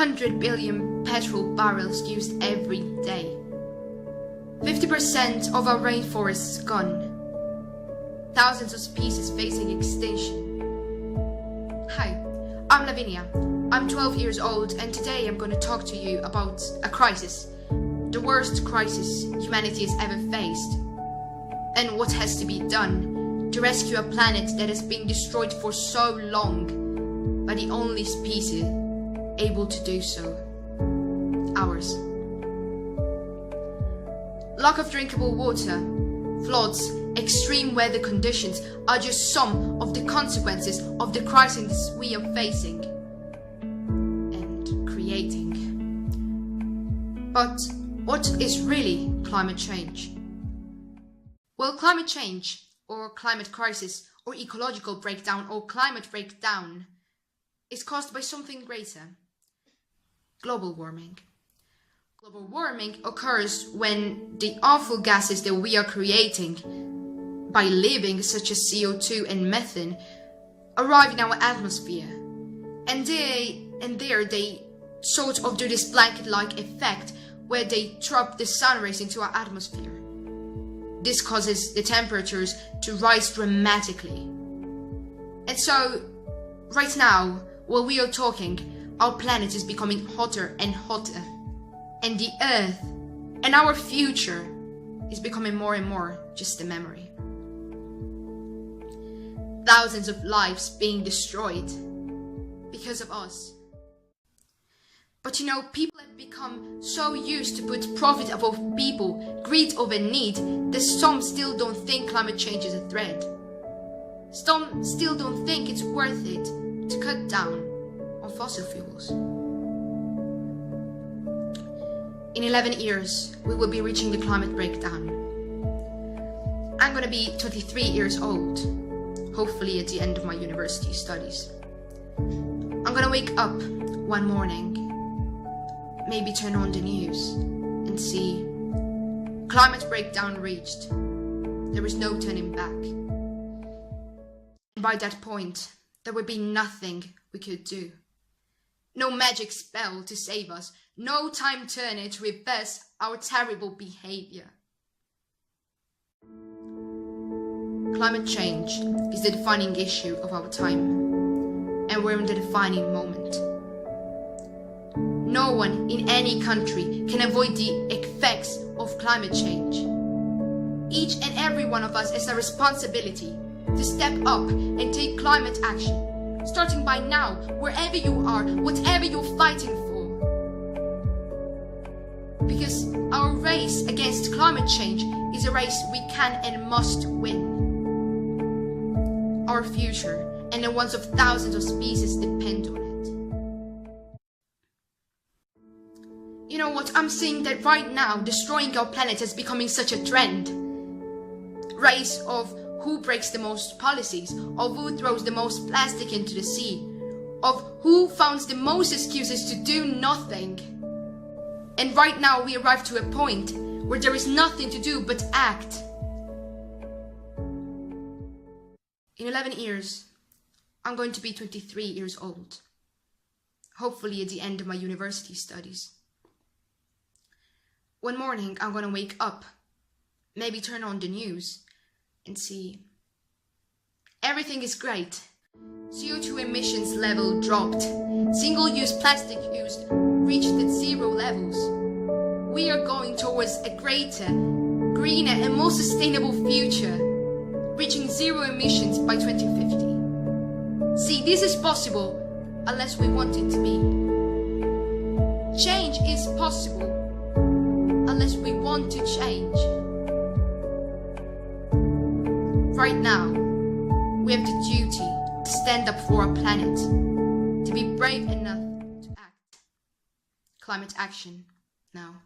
100 billion petrol barrels used every day. 50% of our rainforests gone. Thousands of species facing extinction. Hi, I'm Lavinia. I'm 12 years old, and today I'm going to talk to you about a crisis. The worst crisis humanity has ever faced. And what has to be done to rescue a planet that has been destroyed for so long by the only species able to do so. Ours. Lack of drinkable water, floods, extreme weather conditions are just some of the consequences of the crisis we are facing and creating. But what is really climate change? Well, climate change, or climate crisis, or ecological breakdown, or climate breakdown, is caused by something greater: global warming. Global warming occurs when the awful gases that we are creating by living, such as CO2 and methane, arrive in our atmosphere. And there they sort of do this blanket-like effect where they trap the sun rays into our atmosphere. This causes the temperatures to rise dramatically. And so, right now, while we are talking, our planet is becoming hotter and hotter. And the Earth and our future is becoming more and more just a memory. Thousands of lives being destroyed because of us. But you know, people have become so used to put profit above people, greed over need, that some still don't think climate change is a threat. Some still don't think it's worth it to cut down on fossil fuels. In 11 years, we will be reaching the climate breakdown. I'm gonna be 23 years old, hopefully at the end of my university studies. I'm gonna wake up one morning, maybe turn on the news and see climate breakdown reached. There is no turning back. And by that point, there would be nothing we could do. No magic spell to save us. No time turner to reverse our terrible behavior. Climate change is the defining issue of our time, and we're in the defining moment. No one in any country can avoid the effects of climate change. Each and every one of us has a responsibility to step up and take climate action, starting by now, wherever you are, whatever you're fighting for. Because our race against climate change is a race we can and must win. Our future and the ones of thousands of species depend on it. You know what, I'm seeing that right now destroying our planet is becoming such a trend. Race of who breaks the most policies, of who throws the most plastic into the sea, of who finds the most excuses to do nothing. And right now we arrive to a point where there is nothing to do but act. In 11 years, I'm going to be 23 years old, hopefully at the end of my university studies. One morning, I'm going to wake up, maybe turn on the news, and see everything is great. CO2 emissions level dropped. Single-use plastic use reached at 0 levels. We are going towards a greater, greener, and more sustainable future, reaching 0 emissions by 2050. See, this is possible unless we want it to be. Change is possible unless we want to change. Right now, we have the duty to stand up for our planet, to be brave enough to act. Climate action now.